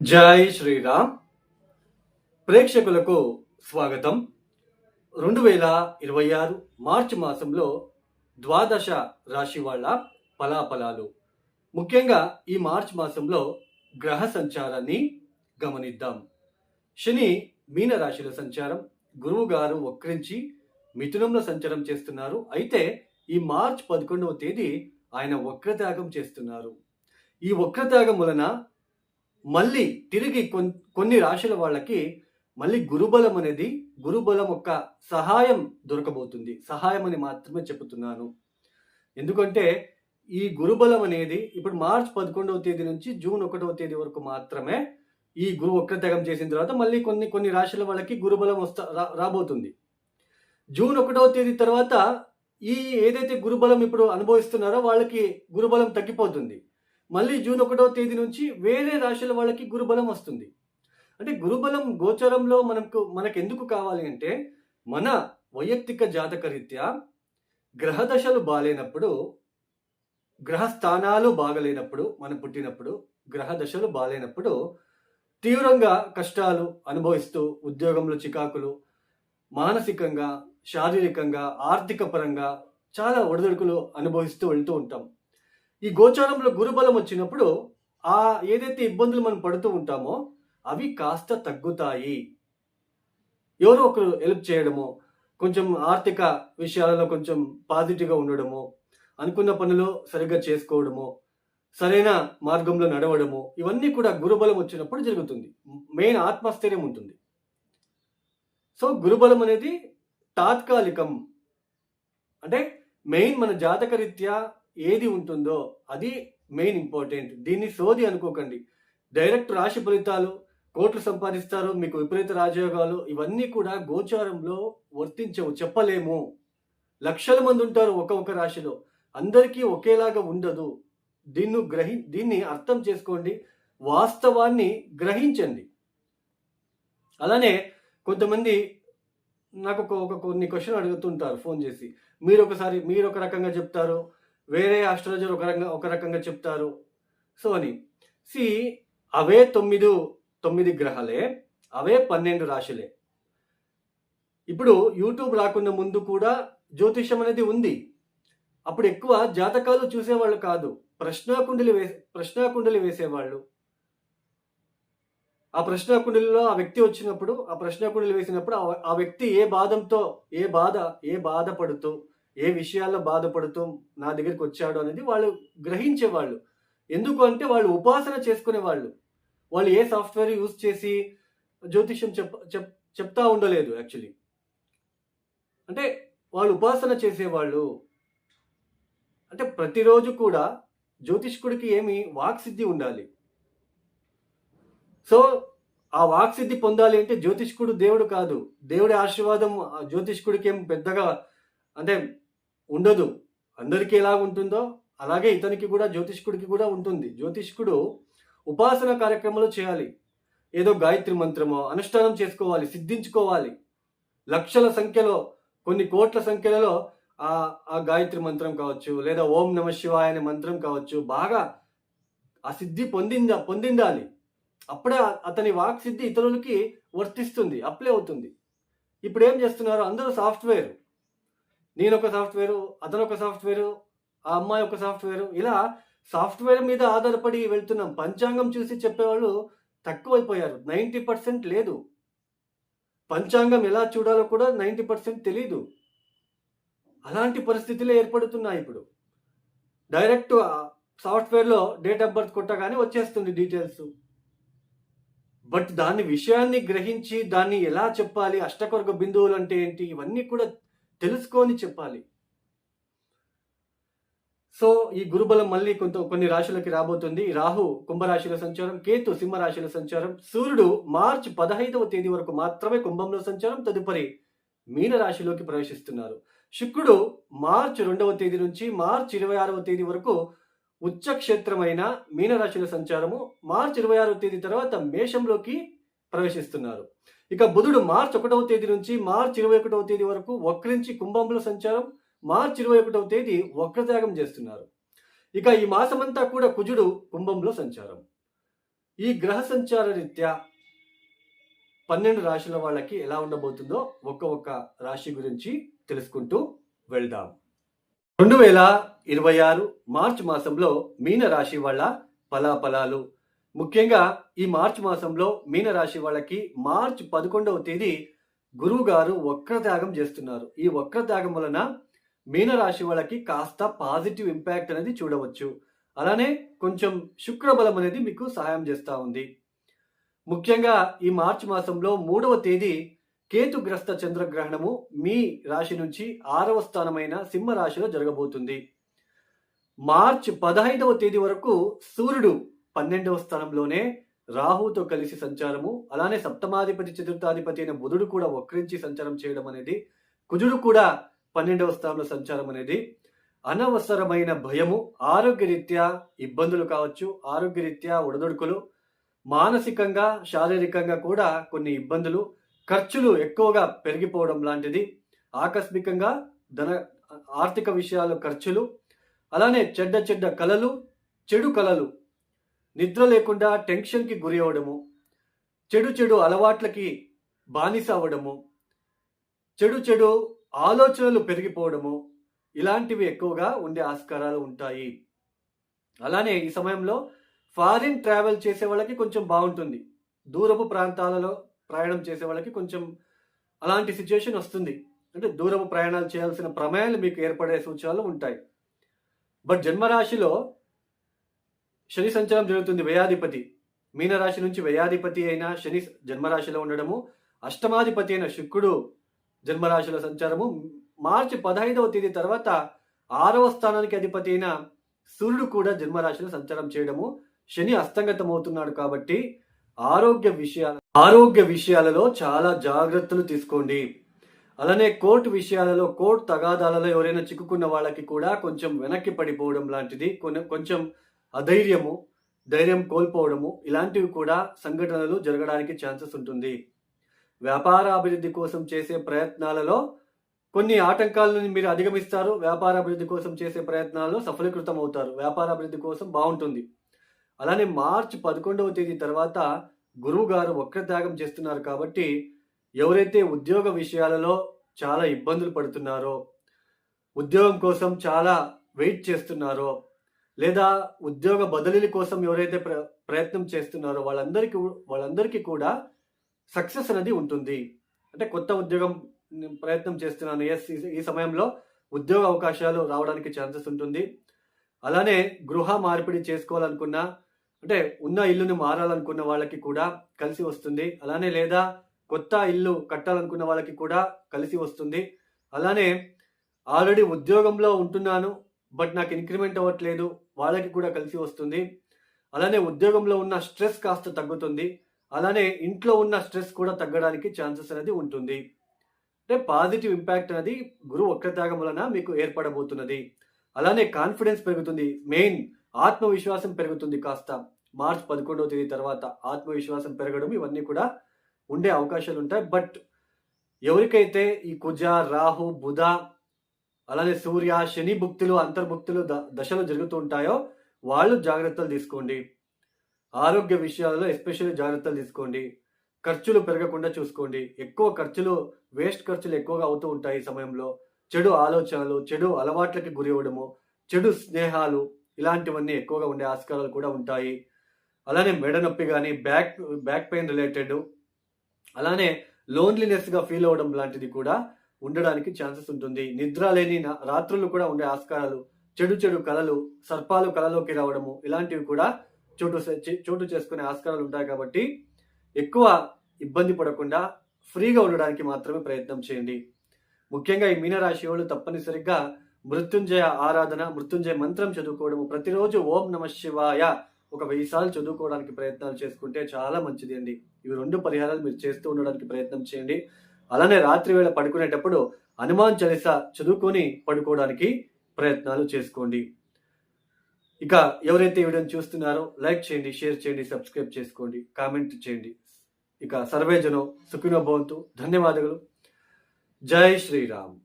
జై శ్రీరామ్. ప్రేక్షకులకు స్వాగతం. 2026 మార్చి మాసంలో ద్వాదశ రాశి వాళ్ళ ఫలాఫలాలు. ముఖ్యంగా ఈ మార్చి మాసంలో గ్రహ సంచారాన్ని గమనిద్దాం. శని మీన రాశిలో సంచారం, గురువు గారు వక్రించి మిథునంలో సంచారం చేస్తున్నారు. అయితే ఈ మార్చి 11వ తేదీ ఆయన వక్రత్యాగం చేస్తున్నారు. ఈ వక్రత్యాగం వలన మళ్ళీ తిరిగి కొన్ని రాశుల వాళ్ళకి మళ్ళీ గురుబలం అనేది గురుబలం యొక్క సహాయం దొరకబోతుంది. సహాయం అని మాత్రమే చెబుతున్నాను. ఎందుకంటే ఈ గురుబలం అనేది ఇప్పుడు మార్చ్ 11వ తేదీ నుంచి జూన్ 1వ తేదీ వరకు మాత్రమే ఈ గురు వక్రత్యాగం చేసిన తర్వాత మళ్ళీ కొన్ని రాశుల వాళ్ళకి గురుబలం రాబోతుంది. జూన్ 1వ తేదీ తర్వాత ఈ ఏదైతే గురుబలం ఇప్పుడు అనుభవిస్తున్నారో వాళ్ళకి గురుబలం తగ్గిపోతుంది. మళ్ళీ జూన్ 1వ తేదీ నుంచి వేరే రాశుల వాళ్ళకి గురుబలం వస్తుంది. అంటే గురుబలం గోచరంలో మనకెందుకు కావాలి అంటే మన వైయక్తిక జాతకరీత్యా గ్రహదశలు బాలేనప్పుడు, గ్రహ స్థానాలు బాగలేనప్పుడు, మనం పుట్టినప్పుడు గ్రహదశలు బాలేనప్పుడు తీవ్రంగా కష్టాలు అనుభవిస్తూ ఉద్యోగంలో చికాకులు, మానసికంగా, శారీరకంగా, ఆర్థిక పరంగా చాలా ఒడిదుడుకులు అనుభవిస్తూ వెళ్తూ ఉంటాం. ఈ గోచారంలో గురుబలం వచ్చినప్పుడు ఏదైతే ఇబ్బందులు మనం పడుతూ ఉంటామో అవి కాస్త తగ్గుతాయి. ఎవరో ఒకరు హెల్ప్ చేయడము, కొంచెం ఆర్థిక విషయాలలో కొంచెం పాజిటివ్గా ఉండడము, అనుకున్న పనులు సరిగ్గా చేసుకోవడము, సరైన మార్గంలో నడవడము, ఇవన్నీ కూడా గురుబలం వచ్చినప్పుడు జరుగుతుంది. మెయిన్ ఆత్మస్థైర్యం ఉంటుంది. సో గురుబలం అనేది తాత్కాలికం. అంటే మెయిన్ మన జాతకరీత్యా ఏది ఉంటుందో అది మెయిన్ ఇంపార్టెంట్. దీన్ని సోది అనుకోకండి. డైరెక్ట్ రాశి ఫలితాలు, కోట్లు సంపాదిస్తారు, మీకు విపరీత రాజయోగాలు, ఇవన్నీ కూడా గోచారంలో వర్తించవు, చెప్పలేము. లక్షల మంది ఉంటారు ఒక్కొక్క రాశిలో, అందరికీ ఒకేలాగా ఉండదు. దీన్ని అర్థం చేసుకోండి, వాస్తవాన్ని గ్రహించండి. అలానే కొంతమంది నాకు కొన్ని క్వశ్చన్ అడుగుతుంటారు ఫోన్ చేసి, మీరు ఒక రకంగా చెప్తారు, వేరే ఆస్ట్రాలజర్ ఒక రకంగా చెప్తారు. సో అని అవే 9 గ్రహాలే, అవే 12 రాశులే. ఇప్పుడు యూట్యూబ్ రాకుండా ముందు కూడా జ్యోతిషం అనేది ఉంది. అప్పుడు ఎక్కువ జాతకాలు చూసేవాళ్ళు కాదు, ప్రశ్నాకుండలి వేసేవాళ్ళు. ఆ ప్రశ్నాకుండలిలో ఆ వ్యక్తి వచ్చినప్పుడు, ఆ ప్రశ్నాకుండలి వేసినప్పుడు ఆ వ్యక్తి ఏ బాధపడుతూ, ఏ విషయాల్లో బాధపడుతూ నా దగ్గరికి వచ్చాడు అనేది వాళ్ళు గ్రహించేవాళ్ళు. ఎందుకు అంటే వాళ్ళు ఉపాసన చేసుకునేవాళ్ళు. వాళ్ళు ఏ సాఫ్ట్వేర్ యూజ్ చేసి జ్యోతిష్యం చెప్తా ఉండలేదు. యాక్చువల్లీ అంటే వాళ్ళు ఉపాసన చేసేవాళ్ళు. అంటే ప్రతిరోజు కూడా జ్యోతిష్కుడికి వాక్సిద్ధి ఉండాలి. సో ఆ వాక్సిద్ధి పొందాలి అంటే జ్యోతిష్కుడు దేవుడు కాదు. దేవుడి ఆశీర్వాదం జ్యోతిష్కుడికి పెద్దగా అంటే ఉండదు. అందరికీ ఎలా ఉంటుందో అలాగే ఇతనికి కూడా, జ్యోతిష్కుడికి కూడా ఉంటుంది. జ్యోతిష్కుడు ఉపాసన కార్యక్రమాలు చేయాలి. ఏదో గాయత్రి మంత్రమో అనుష్ఠానం చేసుకోవాలి, సిద్ధించుకోవాలి. లక్షల సంఖ్యలో, కొన్ని కోట్ల సంఖ్యలలో ఆ గాయత్రి మంత్రం కావచ్చు, లేదా ఓం నమ శివాయ అనే మంత్రం కావచ్చు, బాగా ఆ సిద్ధి పొందిండాలి. అప్పుడే అతని వాక్ సిద్ధి ఇతరులకి వర్తిస్తుంది, అప్లై అవుతుంది. ఇప్పుడు ఏం చేస్తున్నారు, అందరూ సాఫ్ట్వేర్, నేను ఒక సాఫ్ట్వేరు, అతను ఒక సాఫ్ట్వేరు, ఆ అమ్మాయి ఒక సాఫ్ట్వేరు, ఇలా సాఫ్ట్వేర్ మీద ఆధారపడి వెళ్తున్నాం. పంచాంగం చూసి చెప్పేవాళ్ళు తక్కువైపోయారు. 90% లేదు. పంచాంగం ఎలా చూడాలో కూడా 90% తెలీదు. అలాంటి పరిస్థితులే ఏర్పడుతున్నాయి ఇప్పుడు. డైరెక్ట్ సాఫ్ట్వేర్లో డేట్ ఆఫ్ బర్త్ కొట్టగానే వచ్చేస్తుంది డీటెయిల్స్. బట్ విషయాన్ని గ్రహించి దాన్ని ఎలా చెప్పాలి, అష్టకొర్గ బిందువులు అంటే ఏంటి, ఇవన్నీ కూడా తెలుసుకొని చెప్పాలి. సో ఈ గురుబలం మళ్ళీ కొన్ని రాశులకి రాబోతుంది. రాహు కుంభరాశిలో సంచారం, కేతు సింహరాశిలో సంచారం, సూర్యుడు మార్చి 15వ తేదీ వరకు మాత్రమే కుంభంలో సంచారం, తదుపరి మీన రాశిలోకి ప్రవేశిస్తున్నారు. శుక్రుడు మార్చి 2వ తేదీ నుంచి మార్చి 26వ తేదీ వరకు ఉచ్చక్షేత్రమైన మీనరాశిలో సంచారము, మార్చి 26వ తేదీ తర్వాత మేషంలోకి ప్రవేశిస్తున్నారు. ఇక బుధుడు మార్చి 1వ తేదీ నుంచి మార్చి 21వ తేదీ వరకు వక్రించి కుంభంలో సంచారం, మార్చి 21వ తేదీ వక్రత్యాగం చేస్తున్నారు. ఇక ఈ మాసమంతా కూడా కుజుడు కుంభంలో సంచారం. ఈ గ్రహ సంచార రీత్యా 12 రాశుల వాళ్ళకి ఎలా ఉండబోతుందో ఒక్క రాశి గురించి తెలుసుకుంటూ వెళ్దాం. 2026 మార్చి మాసంలో మీన రాశి వాళ్ళ ఫలాఫలాలు. ముఖ్యంగా ఈ మార్చి మాసంలో మీన రాశి వాళ్ళకి మార్చి 11వ తేదీ గురువు గారు వక్రత్యాగం చేస్తున్నారు. ఈ వక్రత్యాగం వలన మీన రాశి వాళ్ళకి కాస్త పాజిటివ్ ఇంపాక్ట్ అనేది చూడవచ్చు. అలానే కొంచెం శుక్రబలం అనేది మీకు సహాయం చేస్తూ ఉంది. ముఖ్యంగా ఈ మార్చి మాసంలో 3వ తేదీ కేతుగ్రస్త చంద్రగ్రహణము మీ రాశి నుంచి 6వ స్థానమైన సింహ రాశిలో జరగబోతుంది. మార్చి 15వ తేదీ వరకు సూర్యుడు 12వ స్థానంలోనే రాహుతో కలిసి సంచారము, అలానే సప్తమాధిపతి చతుర్థాధిపతి అయిన బుధుడు కూడా వక్రించి సంచారం చేయడం అనేది, కుజుడు కూడా 12వ స్థానంలో సంచారం అనేది అనవసరమైన భయము, ఆరోగ్యరీత్యా ఇబ్బందులు కావచ్చు, ఆరోగ్యరీత్యా ఒడదొడుకులు, మానసికంగా శారీరకంగా కూడా కొన్ని ఇబ్బందులు, ఖర్చులు ఎక్కువగా పెరిగిపోవడం లాంటిది, ఆకస్మికంగా ఆర్థిక విషయాల ఖర్చులు, అలానే చెడ్డ కలలు, చెడు కలలు, నిద్ర లేకుండా టెన్షన్కి గురి అవ్వడము, చెడు అలవాట్లకి బానిస అవ్వడము, చెడు ఆలోచనలు పెరిగిపోవడము, ఇలాంటివి ఎక్కువగా ఉండే ఆస్కారాలు ఉంటాయి. అలానే ఈ సమయంలో ఫారిన్ ట్రావెల్ చేసే వాళ్ళకి కొంచెం బాగుంటుంది. దూరపు ప్రాంతాలలో ప్రయాణం చేసే వాళ్ళకి కొంచెం అలాంటి సిచ్యువేషన్ వస్తుంది. అంటే దూరపు ప్రయాణాలు చేయాల్సిన ప్రమేయాలు మీకు ఏర్పడే సూచనలు ఉంటాయి. బట్ జన్మరాశిలో శని సంచారం జరుగుతుంది. వ్యయాధిపతి మీనరాశి నుంచి వ్యయాధిపతి అయిన శని జన్మరాశిలో ఉండడము, అష్టమాధిపతి అయిన శుక్రుడు జన్మరాశిలో సంచారము, మార్చి 15వ తేదీ తర్వాత 6వ స్థానానికి అధిపతి అయిన సూర్యుడు కూడా జన్మరాశిలో సంచారం చేయడము, శని అస్తంగతం అవుతున్నాడు. కాబట్టి ఆరోగ్య విషయాలలో చాలా జాగ్రత్తలు తీసుకోండి. అలానే కోర్టు విషయాలలో, కోర్టు తగాదాలలో ఎవరైనా చిక్కుకున్న వాళ్ళకి కూడా కొంచెం వెనక్కి పడిపోవడం లాంటిది, కొంచెం ధైర్యం కోల్పోవడము, ఇలాంటివి కూడా సంఘటనలు జరగడానికి ఛాన్సెస్ ఉంటుంది. వ్యాపార అభివృద్ధి కోసం చేసే ప్రయత్నాలలో కొన్ని ఆటంకాలను మీరు అధిగమిస్తారు. వ్యాపార అభివృద్ధి కోసం చేసే ప్రయత్నాల్లో సఫలీకృతం అవుతారు. వ్యాపార అభివృద్ధి కోసం బాగుంటుంది. అలానే మార్చి 11వ తేదీ తర్వాత గురువు గారు వక్రత్యాగం చేస్తున్నారు. కాబట్టి ఎవరైతే ఉద్యోగ విషయాలలో చాలా ఇబ్బందులు పడుతున్నారో, ఉద్యోగం కోసం చాలా వెయిట్ చేస్తున్నారో, లేదా ఉద్యోగ బదిలీల కోసం ఎవరైతే ప్రయత్నం చేస్తున్నారో వాళ్ళందరికీ కూడా సక్సెస్ అనేది ఉంటుంది. అంటే కొత్త ఉద్యోగం ప్రయత్నం చేస్తున్నాను, ఈ సమయంలో ఉద్యోగ అవకాశాలు రావడానికి ఛాన్సెస్ ఉంటుంది. అలానే గృహ మార్పిడి చేసుకోవాలనుకున్నా, అంటే ఉన్న ఇల్లుని మారాలనుకున్న వాళ్ళకి కూడా కలిసి వస్తుంది. అలానే లేదా కొత్త ఇల్లు కట్టాలనుకున్న వాళ్ళకి కూడా కలిసి వస్తుంది. అలానే ఆల్రెడీ ఉద్యోగంలో ఉంటున్నాను బట్ నాకు ఇంక్రిమెంట్ అవ్వట్లేదు, వాళ్ళకి కూడా కలిసి వస్తుంది. అలానే ఉద్యోగంలో ఉన్న స్ట్రెస్ కాస్త తగ్గుతుంది. అలానే ఇంట్లో ఉన్న స్ట్రెస్ కూడా తగ్గడానికి ఛాన్సెస్ అనేది ఉంటుంది. అంటే పాజిటివ్ ఇంపాక్ట్ అనేది గురువు వక్రత్యాగం వలన మీకు ఏర్పడబోతున్నది. అలానే కాన్ఫిడెన్స్ పెరుగుతుంది, మెయిన్ ఆత్మవిశ్వాసం పెరుగుతుంది. కాస్త మార్చి 11వ తేదీ తర్వాత ఆత్మవిశ్వాసం పెరగడం, ఇవన్నీ కూడా ఉండే అవకాశాలు ఉంటాయి. బట్ ఎవరికైతే ఈ కుజ, రాహు, బుధ, అలానే సూర్య, శని భుక్తులు, అంతర్భుక్తులు దశలు జరుగుతూ ఉంటాయో వాళ్ళు జాగ్రత్తలు తీసుకోండి. ఆరోగ్య విషయాలలో ఎస్పెషల్లీ జాగ్రత్తలు తీసుకోండి. ఖర్చులు పెరగకుండా చూసుకోండి. వేస్ట్ ఖర్చులు ఎక్కువగా అవుతూ ఉంటాయి ఈ సమయంలో. చెడు ఆలోచనలు, చెడు అలవాట్లకి గురి అవ్వడము, చెడు స్నేహాలు, ఇలాంటివన్నీ ఎక్కువగా ఉండే ఆస్కారాలు కూడా ఉంటాయి. అలానే మెడ నొప్పి కానీ, బ్యాక్ పెయిన్ రిలేటెడ్, అలానే లోన్లీనెస్గా ఫీల్ అవ్వడం లాంటిది కూడా ఉండడానికి ఛాన్సెస్ ఉంటుంది. నిద్ర లేని రాత్రులు కూడా ఉండే ఆస్కారాలు, చెడు కళలు, సర్పాలు కళలోకి రావడము, ఇలాంటివి కూడా చోటు చేసుకునే ఆస్కారాలు ఉంటాయి. కాబట్టి ఎక్కువ ఇబ్బంది పడకుండా ఫ్రీగా ఉండడానికి మాత్రమే ప్రయత్నం చేయండి. ముఖ్యంగా ఈ మీనరాశి వాళ్ళు తప్పనిసరిగా మృత్యుంజయ ఆరాధన, మృత్యుంజయ మంత్రం చదువుకోవడము, ప్రతిరోజు ఓం నమ శివాయ ఒక 1000 సార్లు చదువుకోవడానికి ప్రయత్నాలు చేసుకుంటే చాలా మంచిది అండి. ఇవి 2 పరిహారాలు మీరు చేస్తూ ఉండడానికి ప్రయత్నం చేయండి. అలానే రాత్రి వేళ పడుకునేటప్పుడు హనుమాన్ చాలీసా చదువుకొని పడుకోవడానికి ప్రయత్నాలు చేసుకోండి. ఇక ఎవరైతే ఈ వీడియోని చూస్తున్నారో లైక్ చేయండి, షేర్ చేయండి, సబ్స్క్రైబ్ చేసుకోండి, కామెంట్ చేయండి. ఇక సర్వేజనో సుఖినో భవంతు. ధన్యవాదాలు. జై శ్రీరామ్.